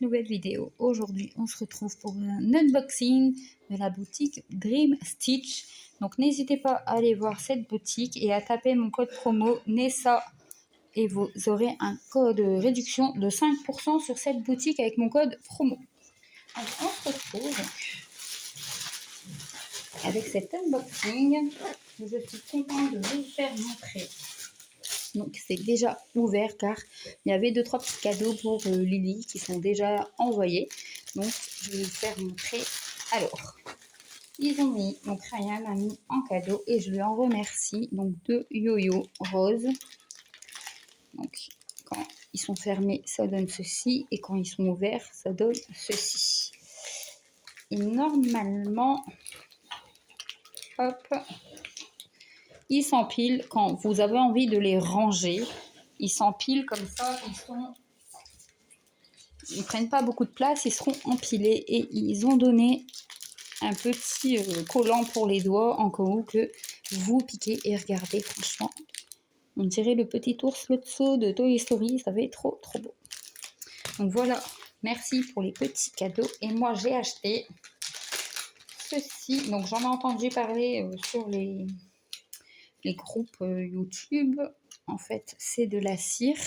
Nouvelle vidéo. Aujourd'hui, on se retrouve pour un unboxing de la boutique Dream Stitch. Donc, n'hésitez pas à aller voir cette boutique et à taper mon code promo NESA et vous aurez un code de réduction de 5% sur cette boutique avec mon code promo. Alors, on se retrouve avec cet unboxing. Je suis contente de vous faire montrer. Donc c'est déjà ouvert car il y avait 2-3 petits cadeaux pour Lily qui sont déjà envoyés. Donc je vais vous faire montrer. Alors, ils ont mis, donc Ryan a mis en cadeau et je lui en remercie. Donc 2 yo-yo roses. Donc quand ils sont fermés, ça donne ceci et quand ils sont ouverts, ça donne ceci. Et normalement, hop, ils s'empilent quand vous avez envie de les ranger. Ils s'empilent comme ça, ils ne prennent pas beaucoup de place, ils seront empilés et ils ont donné un petit collant pour les doigts en cas où que vous piquez. Et regardez, franchement, on dirait le petit ours Lotso de Toy Story, ça va être trop trop beau. Donc voilà, merci pour les petits cadeaux. Et moi j'ai acheté ceci, donc j'en ai entendu parler sur les groupes YouTube. En fait, c'est de la cire.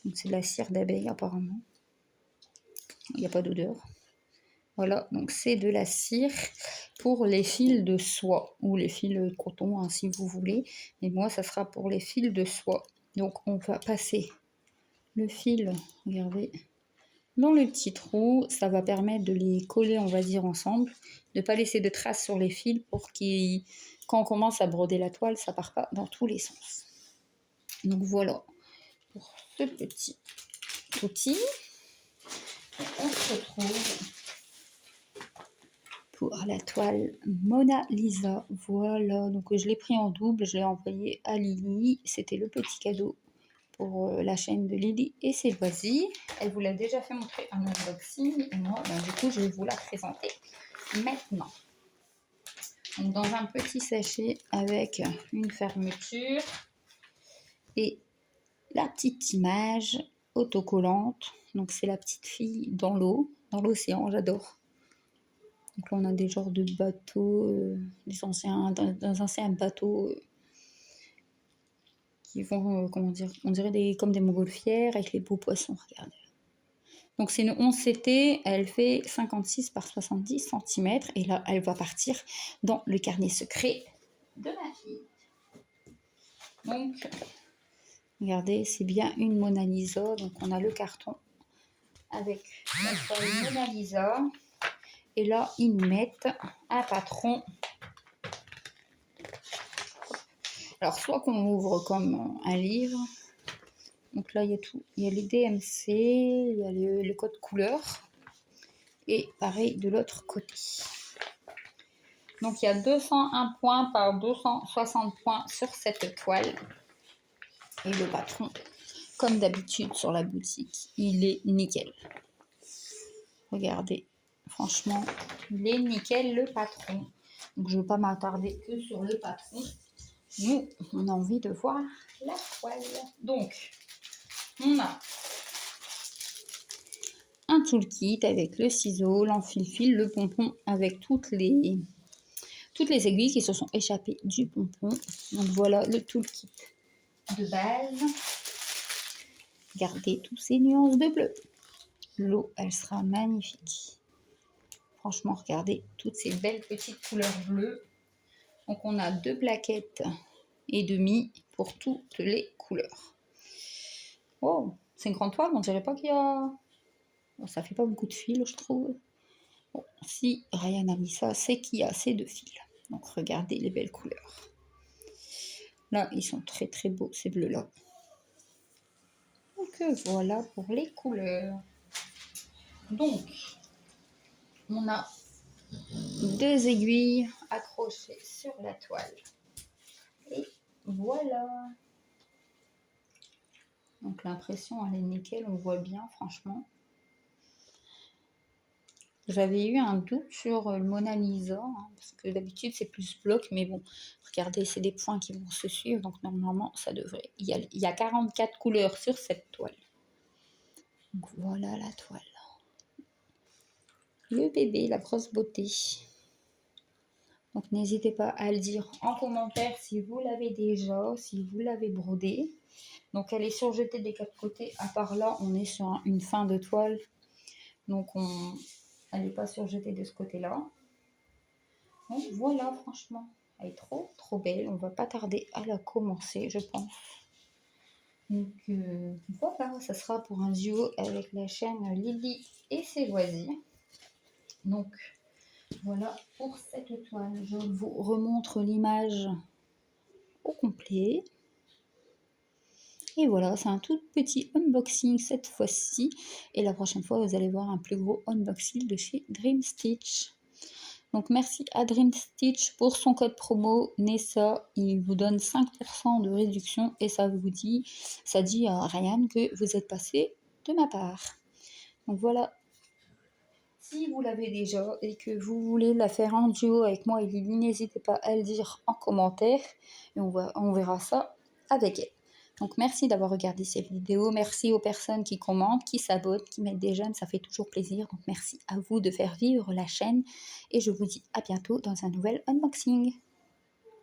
Donc c'est de la cire d'abeille apparemment. Il n'y a pas d'odeur. Voilà, donc c'est de la cire pour les fils de soie ou les fils de coton, hein, si vous voulez. Et moi, ça sera pour les fils de soie. Donc on va passer le fil, regardez, dans le petit trou. Ça va permettre de les coller, on va dire, ensemble. De ne pas laisser de traces sur les fils pour qu'ils, quand on commence à broder la toile, ça ne part pas dans tous les sens. Donc voilà pour ce petit outil. On se retrouve pour la toile Mona Lisa. Voilà, donc je l'ai pris en double, je l'ai envoyé à Lily. C'était le petit cadeau pour la chaîne de Lily et ses loisirs. Elle vous l'a déjà fait montrer un unboxing et moi, du coup, je vais vous la présenter maintenant. Donc, dans un petit sachet avec une fermeture et la petite image autocollante. Donc, c'est la petite fille dans l'eau, dans l'océan, j'adore. Donc là, on a des genres de bateaux, des anciens bateaux qui vont, comment dire, on dirait comme des montgolfières avec les beaux poissons, regardez. Donc c'est une 11 CT, elle fait 56 par 70 cm et là, elle va partir dans le carnet secret de ma fille. Donc, regardez, c'est bien une Mona Lisa. Donc on a le carton avec la toile Mona Lisa. Et là, ils nous mettent un patron. Alors, soit qu'on ouvre comme un livre. Donc là, il y a tout. Il y a les DMC, il y a le code couleur. Et pareil de l'autre côté. Donc, il y a 201 points par 260 points sur cette toile. Et le patron, comme d'habitude sur la boutique, il est nickel. Regardez. Franchement, il est nickel le patron. Donc je ne vais pas m'attarder que sur le patron. Nous, on a envie de voir la toile. Donc, on a un toolkit avec le ciseau, l'enfile-fil, le pompon avec toutes les aiguilles qui se sont échappées du pompon. Donc voilà le toolkit de base. Regardez toutes ces nuances de bleu. L'eau, elle sera magnifique. Franchement, regardez toutes ces belles petites couleurs bleues. Donc, on a 2 plaquettes et demi pour toutes les couleurs. Oh, c'est une grande toile, on dirait pas qu'il y a... Bon, ça fait pas beaucoup de fils, je trouve. Bon, si Ryan a mis ça, c'est qu'il y a assez de fils. Donc, regardez les belles couleurs. Là, ils sont très très beaux, ces bleus-là. Donc, voilà pour les couleurs. Donc, on a 2 aiguilles accrochées sur la toile. Et voilà. Donc l'impression elle est nickel, on voit bien franchement. J'avais eu un doute sur le Mona Lisa, hein, parce que d'habitude c'est plus bloc, mais bon, regardez, c'est des points qui vont se suivre, donc normalement ça devrait. Il y a 44 couleurs sur cette toile. Donc voilà la toile. Le bébé, la grosse beauté. Donc n'hésitez pas à le dire en commentaire si vous l'avez déjà, si vous l'avez brodé. Donc elle est surjetée des 4 côtés. À part là, on est sur une fin de toile. Donc elle n'est pas surjetée de ce côté-là. Donc voilà, franchement, elle est trop trop belle. On va pas tarder à la commencer, je pense. Donc voilà, ça sera pour un duo avec la chaîne Lily et ses loisirs. Donc voilà pour cette toile. Je vous remontre l'image au complet. Et voilà, c'est un tout petit unboxing cette fois-ci. Et la prochaine fois, vous allez voir un plus gros unboxing de chez Dream Stitch. Donc merci à Dream Stitch pour son code promo Nessa. Il vous donne 5% de réduction et ça dit à Ryan que vous êtes passé de ma part. Donc voilà. Si vous l'avez déjà et que vous voulez la faire en duo avec moi et Lily, n'hésitez pas à le dire en commentaire et on verra ça avec elle. Donc merci d'avoir regardé cette vidéo, merci aux personnes qui commentent, qui s'abonnent, qui mettent des j'aime, ça fait toujours plaisir. Donc merci à vous de faire vivre la chaîne et je vous dis à bientôt dans un nouvel unboxing.